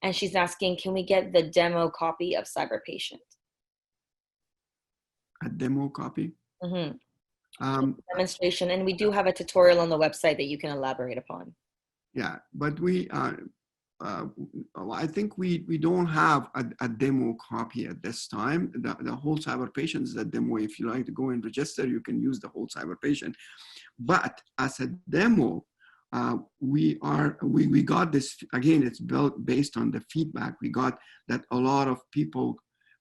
C: And she's asking, can we get the demo copy of CyberPatient?
B: A demo copy?
C: Mm-hmm. Demonstration. And we do have a tutorial on the website that you can elaborate upon.
B: Yeah, but we, I think we don't have a demo copy at this time. The whole CyberPatient is a demo. If you like to go and register, you can use the whole CyberPatient. But as a demo, we got this, again, it's built based on the feedback we got that a lot of people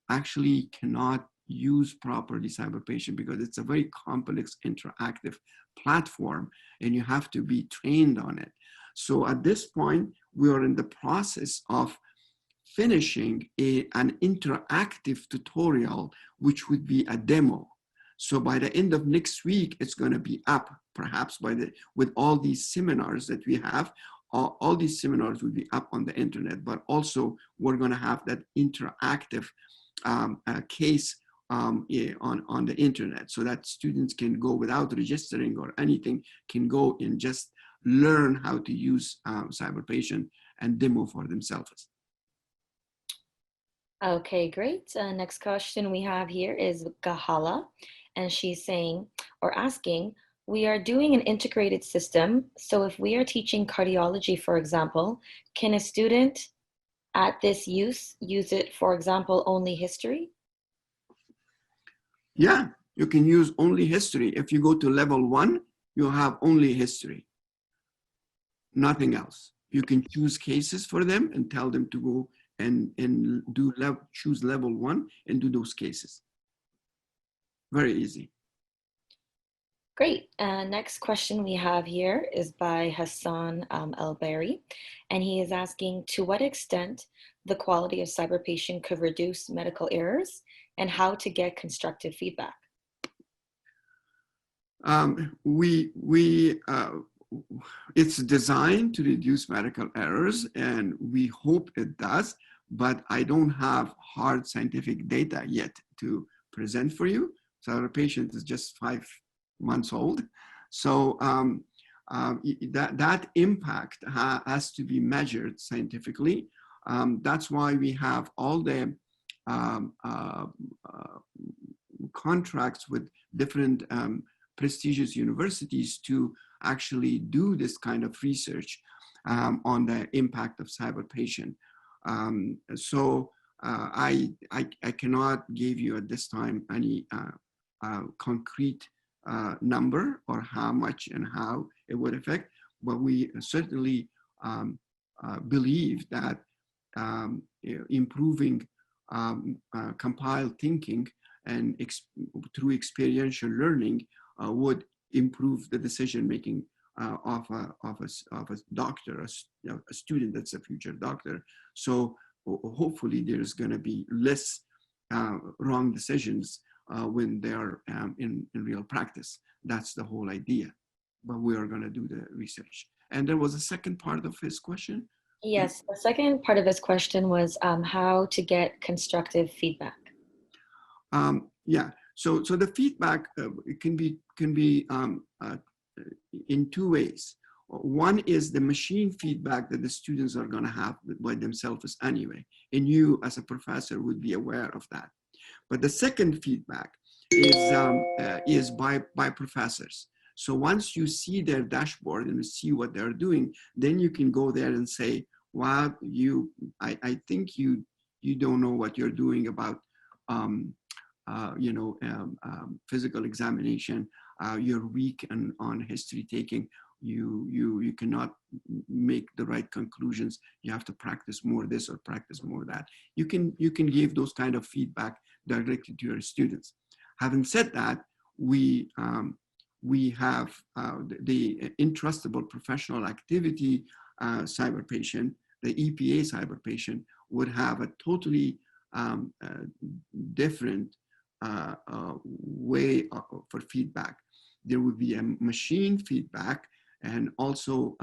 B: actually cannot use properly CyberPatient because it's a very complex interactive platform and you have to be trained on it. So at this point, we are in the process of finishing an interactive tutorial, which would be a demo. So by the end of next week, it's going to be up, perhaps with all these seminars that we have. All these seminars will be up on the internet, but also we're going to have that interactive case on the internet so that students can go without registering or anything, can go and just learn how to use CyberPatient and demo for themselves.
C: Okay, great. Next question we have here is Gahala, and she's saying or asking, We are doing an integrated system. So if we are teaching cardiology, for example, can a student at this use it, for example, only history?
B: Yeah, you can use only history. If you go to level 1, you have only history, nothing else. You can choose cases for them and tell them to go and choose level 1 and do those cases. Very easy.
C: Great. Next question we have here is by Hassan El-Bari, and he is asking, to what extent the quality of CyberPatient could reduce medical errors and how to get constructive feedback?
B: It's designed to reduce medical errors, and we hope it does, but I don't have hard scientific data yet to present for you. CyberPatient is just 5 months old. So that impact has to be measured scientifically. That's why we have all the contracts with different prestigious universities to actually do this kind of research on the impact of CyberPatient. I cannot give you at this time any concrete number or how much and how it would affect, but we certainly believe that improving compiled thinking and through experiential learning would improve the decision making of a doctor, a student that's a future doctor. So hopefully there's going to be less wrong decisions when they're in real practice. That's the whole idea. But we are going to do the research. And there was a second part of his question.
C: Yes, the second part of his question was how to get constructive feedback.
B: Yeah, so the feedback it can be in two ways. One is the machine feedback that the students are going to have by themselves anyway, and you as a professor would be aware of that. But the second feedback is by professors. So once you see their dashboard and you see what they're doing, then you can go there and say, "Wow, I think you don't know what you're doing about physical examination. You're weak on history taking. You cannot make the right conclusions. You have to practice more this or practice more that." You can give those kind of feedback directly to your students. Having said that, we have the Entrustable Professional Activity CyberPatient, the EPA CyberPatient would have a totally different way for feedback. There would be a machine feedback, and also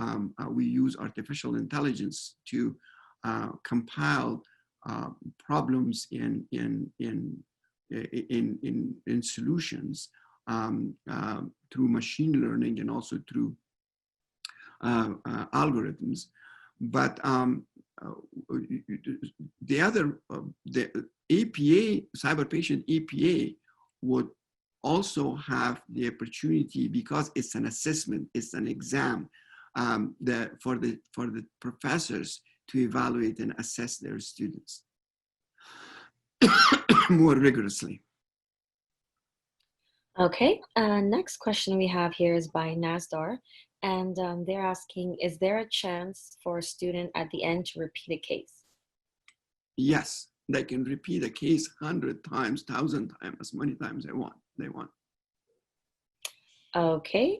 B: we use artificial intelligence to compile problems in solutions through machine learning and also through algorithms. But the APA, CyberPatient APA would also have the opportunity, because it's an assessment, it's an exam, for the professors to evaluate and assess their students more rigorously.
C: Okay, next question we have here is by Nasdar, and they're asking, is there a chance for a student at the end to repeat a case?
B: Yes, they can repeat a case 100 times, 1,000 times, as many times they want.
C: Okay,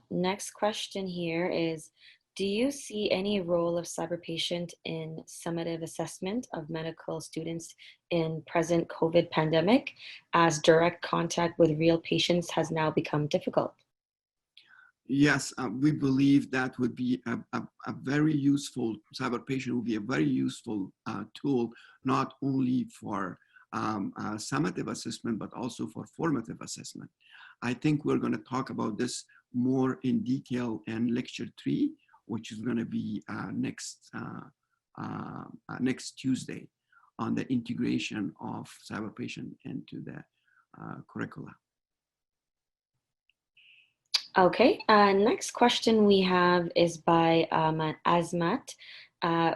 C: next question here is, do you see any role of CyberPatient in summative assessment of medical students in present COVID pandemic, as direct contact with real patients has now become difficult?
B: Yes, we believe that would be a very useful, CyberPatient would be a very useful tool, not only for summative assessment, but also for formative assessment. I think we're going to talk about this more in detail in lecture 3, which is going to be next Tuesday, on the integration of CyberPatient into the curricula.
C: Okay, next question we have is by Azmat.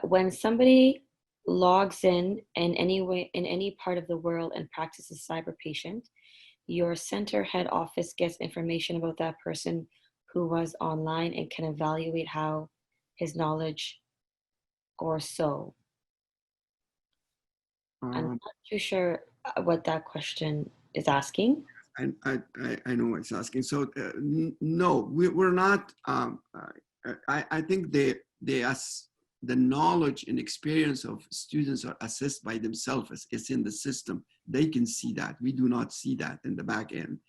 C: When somebody logs in any way in any part of the world and practices cyber patient, your center head office gets information about that person who was online and can evaluate how his knowledge or so. I'm
B: Um,
C: not too sure what that question is asking.
B: I know what it's asking. So no, we're not. I think the knowledge and experience of students are assessed by themselves. It's in the system. They can see that. We do not see that in the back end.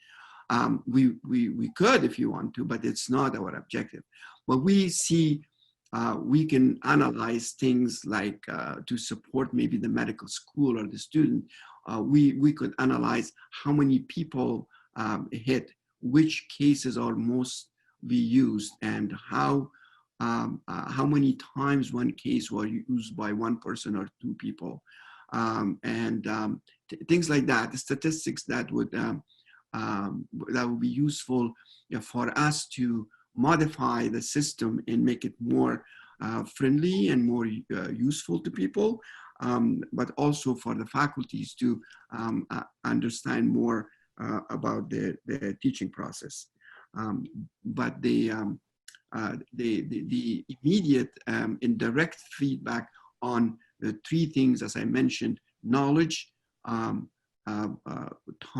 B: We could if you want to, but it's not our objective. But we see, we can analyze things like to support maybe the medical school or the student. We could analyze how many people hit, which cases are most be used, and how many times one case was used by one person or two people, and things like that. The statistics that would be useful for us to modify the system and make it more friendly and more useful to people, but also for the faculties to understand more about the teaching process. But the immediate indirect feedback on the three things, as I mentioned: knowledge,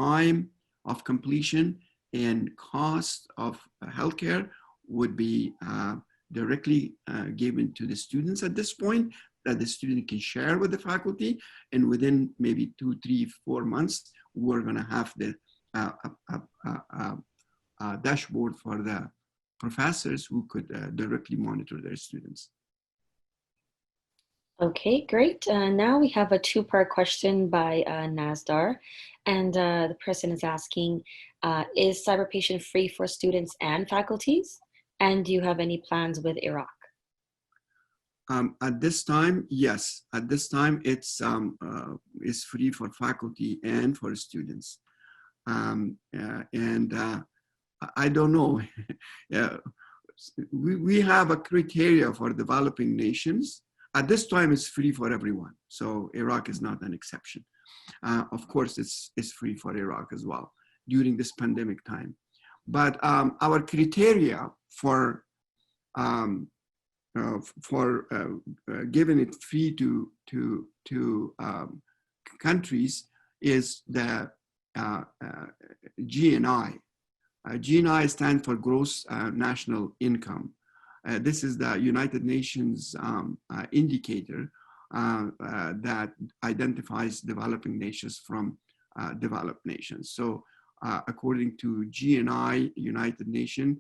B: time of completion, and cost of healthcare would be directly given to the students at this point, that the student can share with the faculty. And within maybe 2, 3, 4 months, we're going to have the dashboard for the professors who could directly monitor their students.
C: Okay, great. Now we have a two-part question by Nazdar, and the person is asking, is CyberPatient free for students and faculties? And do you have any plans with Iraq?
B: At this time, yes. At this time, it's free for faculty and for students. I don't know. We have a criteria for developing nations. At this time, it's free for everyone. So Iraq is not an exception. Of course, it's free for Iraq as well during this pandemic time. But our criteria for giving it free to countries is the GNI. GNI stands for Gross National Income. This is the United Nations indicator that identifies developing nations from developed nations. So according to GNI, United Nations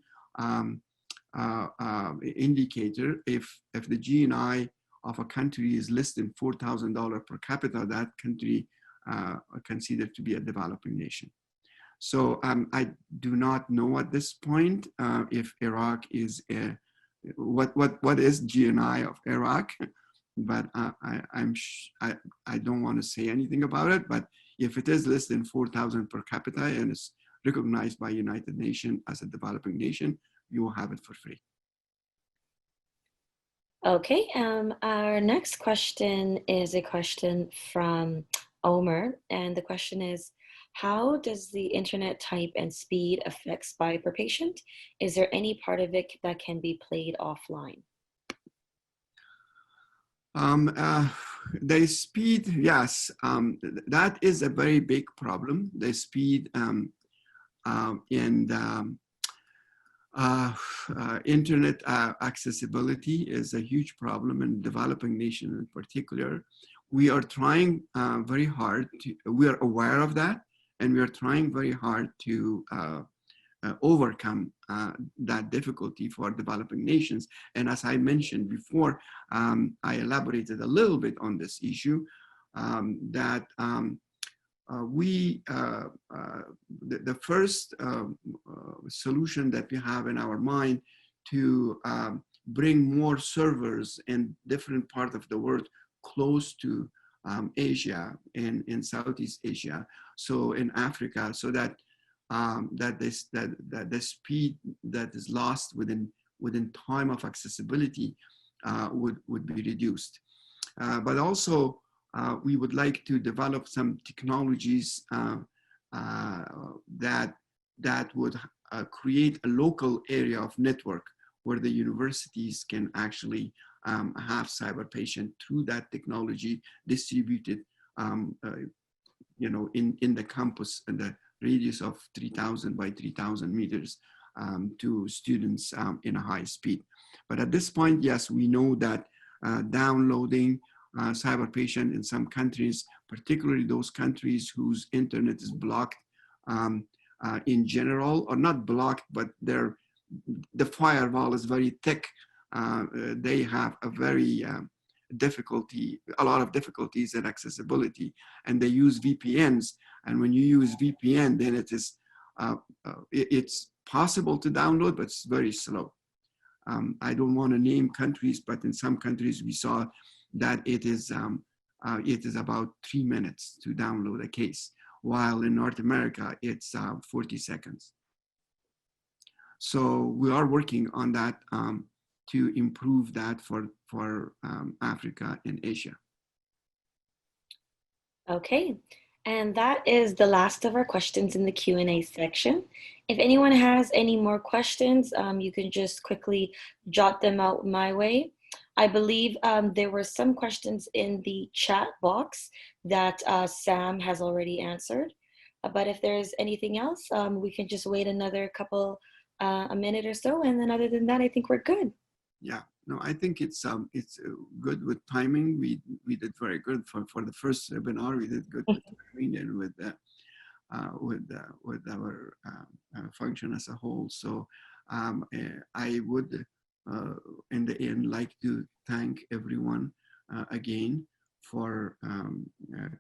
B: indicator, if the GNI of a country is less than $4,000 per capita, that country considered to be a developing nation. So I do not know at this point if Iraq is what is GNI of Iraq, but I don't want to say anything about it. But if it is less than 4,000 per capita and is recognized by United Nations as a developing nation, you will have it for free.
C: Okay, our next question is a question from Omer, and the question is, how does the internet type and speed affect CyberPatient? Is there any part of it that can be played offline?
B: The speed, yes, that is a very big problem. The speed and internet accessibility is a huge problem in developing nations in particular. We are trying very hard we are aware of that, and we are trying very hard to overcome that difficulty for developing nations. And as I mentioned before, I elaborated a little bit on this issue, that the first solution that we have in our mind to bring more servers in different parts of the world close to Asia and in Southeast Asia, so in Africa, so that that the speed that is lost within time of accessibility would be reduced. But also, we would like to develop some technologies that would create a local area of network where the universities can actually have CyberPatient through that technology distributed, in the campus in the radius of 3,000 by 3,000 meters to students in a high speed. But at this point, yes, we know that downloading CyberPatient in some countries, particularly those countries whose internet is blocked in general, or not blocked, but the firewall is very thick. They have a lot of difficulties in accessibility, and they use VPNs. And when you use VPN, then it's possible to download, but it's very slow. I don't want to name countries, but in some countries we saw that it is about 3 minutes to download a case, while in North America it's 40 seconds. So we are working on that to improve that for Africa and Asia.
C: Okay, and that is the last of our questions in the Q&A section. If anyone has any more questions, you can just quickly jot them out my way. I believe there were some questions in the chat box that Sam has already answered. But if there's anything else, we can just wait another a minute or so. And then other than that, I think we're good.
B: Yeah, no, I think it's good with timing. We did very good for the first webinar. We did good with timing and with our function as a whole. So I would, in the end, like to thank everyone again for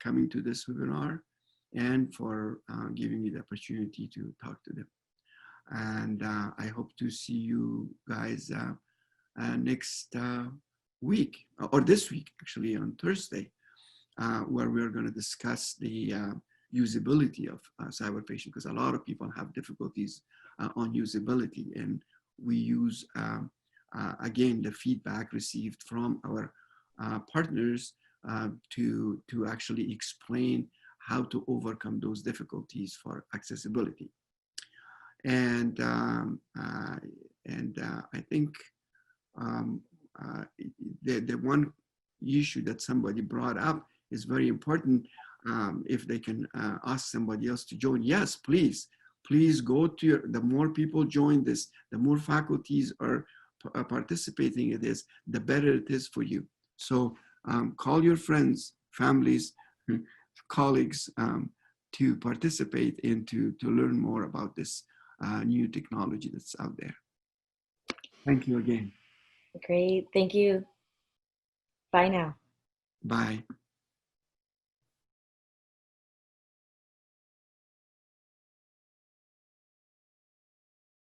B: coming to this webinar and for giving me the opportunity to talk to them. And I hope to see you guys next week, or this week actually, on Thursday, where we're going to discuss the usability of CyberPatient, because a lot of people have difficulties on usability, and we use again the feedback received from our partners to actually explain how to overcome those difficulties for accessibility. And I think the one issue that somebody brought up is very important. If they can ask somebody else to join, yes, please go to the more people join this, the more faculties are participating in this, the better it is for you. So call your friends, families, colleagues to participate and to learn more about this new technology that's out there. Thank you again.
C: Great, thank you. Bye now.
B: Bye.